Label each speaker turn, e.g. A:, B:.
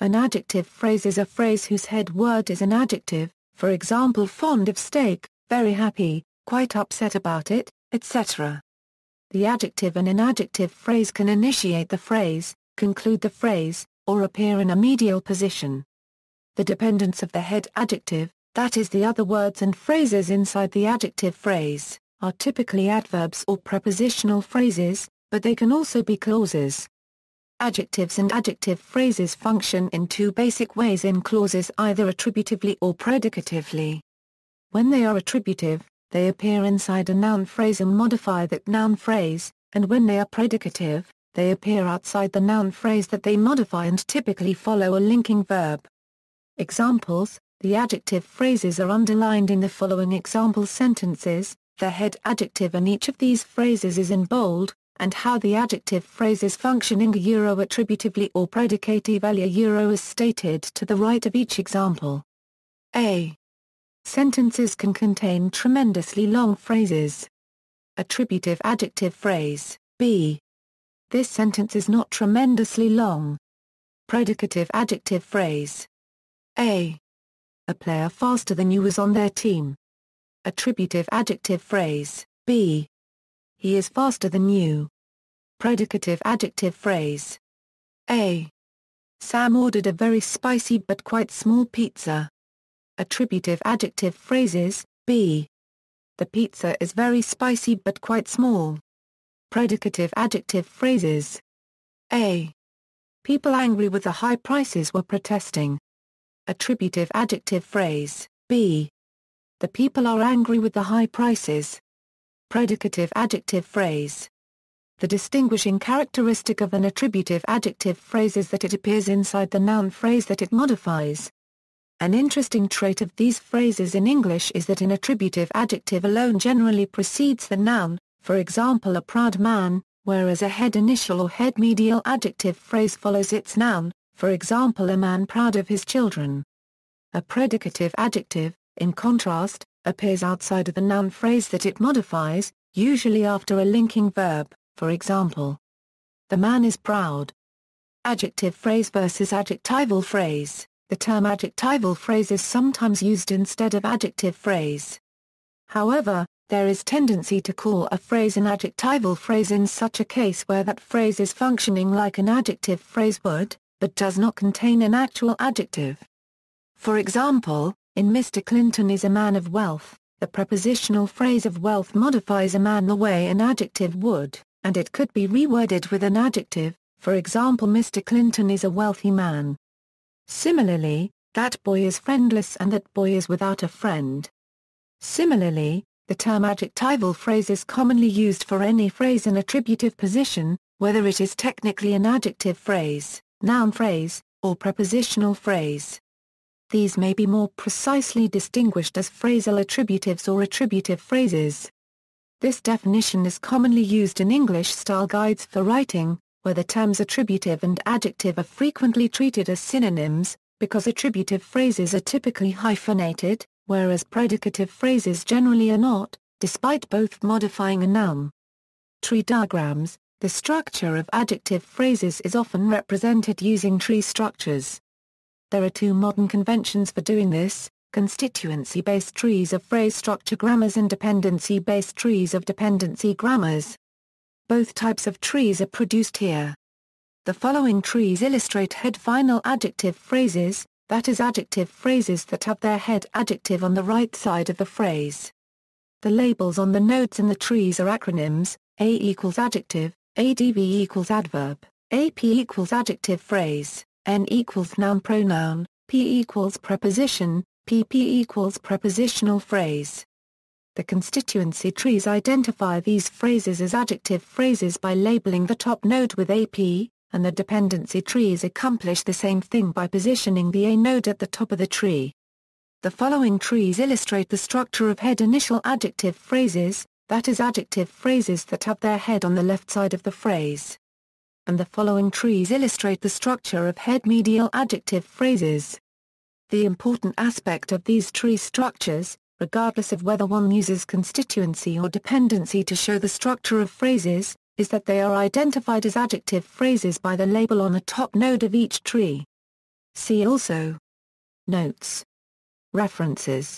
A: An adjective phrase is a phrase whose head word is an adjective, for example fond of steak, very happy, quite upset about it, etc. The adjective in an adjective phrase can initiate the phrase, conclude the phrase, or appear in a medial position. The dependents of the head adjective, that is the other words and phrases inside the adjective phrase, are typically adverbs or prepositional phrases, but they can also be clauses. Adjectives and adjective phrases function in two basic ways in clauses, either attributively or predicatively. When they are attributive, they appear inside a noun phrase and modify that noun phrase, and when they are predicative, they appear outside the noun phrase that they modify and typically follow a linking verb. Examples: the adjective phrases are underlined in the following example sentences, the head adjective in each of these phrases is in bold, and how the adjective phrase is functioning attributively or predicatively is stated to the right of each example. A. Sentences can contain tremendously long phrases. Attributive adjective phrase, B. This sentence is not tremendously long. Predicative adjective phrase. A. A player faster than you was on their team. Attributive adjective phrase, B. He is faster than you. Predicative adjective phrase. A. Sam ordered a very spicy but quite small pizza. Attributive adjective phrases, B. The pizza is very spicy but quite small. Predicative adjective phrases. A. People angry with the high prices were protesting. Attributive adjective phrase, B. The people are angry with the high prices. Predicative adjective phrase. The distinguishing characteristic of an attributive adjective phrase is that it appears inside the noun phrase that it modifies. An interesting trait of these phrases in English is that an attributive adjective alone generally precedes the noun, for example a proud man, whereas a head initial or head medial adjective phrase follows its noun, for example a man proud of his children. A predicative adjective, in contrast, appears outside of the noun phrase that it modifies, usually after a linking verb, for example. The man is proud. Adjective phrase versus adjectival phrase. The term adjectival phrase is sometimes used instead of adjective phrase. However, there is tendency to call a phrase an adjectival phrase in such a case where that phrase is functioning like an adjective phrase would, but does not contain an actual adjective. For example, in Mr. Clinton is a man of wealth, the prepositional phrase of wealth modifies a man the way an adjective would, and it could be reworded with an adjective, for example Mr. Clinton is a wealthy man. Similarly, that boy is friendless and that boy is without a friend. Similarly, the term adjectival phrase is commonly used for any phrase in attributive position, whether it is technically an adjective phrase, noun phrase, or prepositional phrase. These may be more precisely distinguished as phrasal attributives or attributive phrases. This definition is commonly used in English style guides for writing, where the terms attributive and adjective are frequently treated as synonyms, because attributive phrases are typically hyphenated, whereas predicative phrases generally are not, despite both modifying a noun. Tree diagrams. The structure of adjective phrases is often represented using tree structures. There are two modern conventions for doing this: constituency-based trees of phrase structure grammars and dependency-based trees of dependency grammars. Both types of trees are produced here. The following trees illustrate head-final adjective phrases, that is adjective phrases that have their head adjective on the right side of the phrase. The labels on the nodes in the trees are acronyms: A equals adjective, ADV equals adverb, AP equals adjective phrase, N equals noun pronoun, P equals preposition, PP equals prepositional phrase. The constituency trees identify these phrases as adjective phrases by labeling the top node with AP, and the dependency trees accomplish the same thing by positioning the A node at the top of the tree. The following trees illustrate the structure of head initial adjective phrases, that is adjective phrases that have their head on the left side of the phrase. And the following trees illustrate the structure of head medial adjective phrases. The important aspect of these tree structures, regardless of whether one uses constituency or dependency to show the structure of phrases, is that they are identified as adjective phrases by the label on the top node of each tree. See also. Notes. References.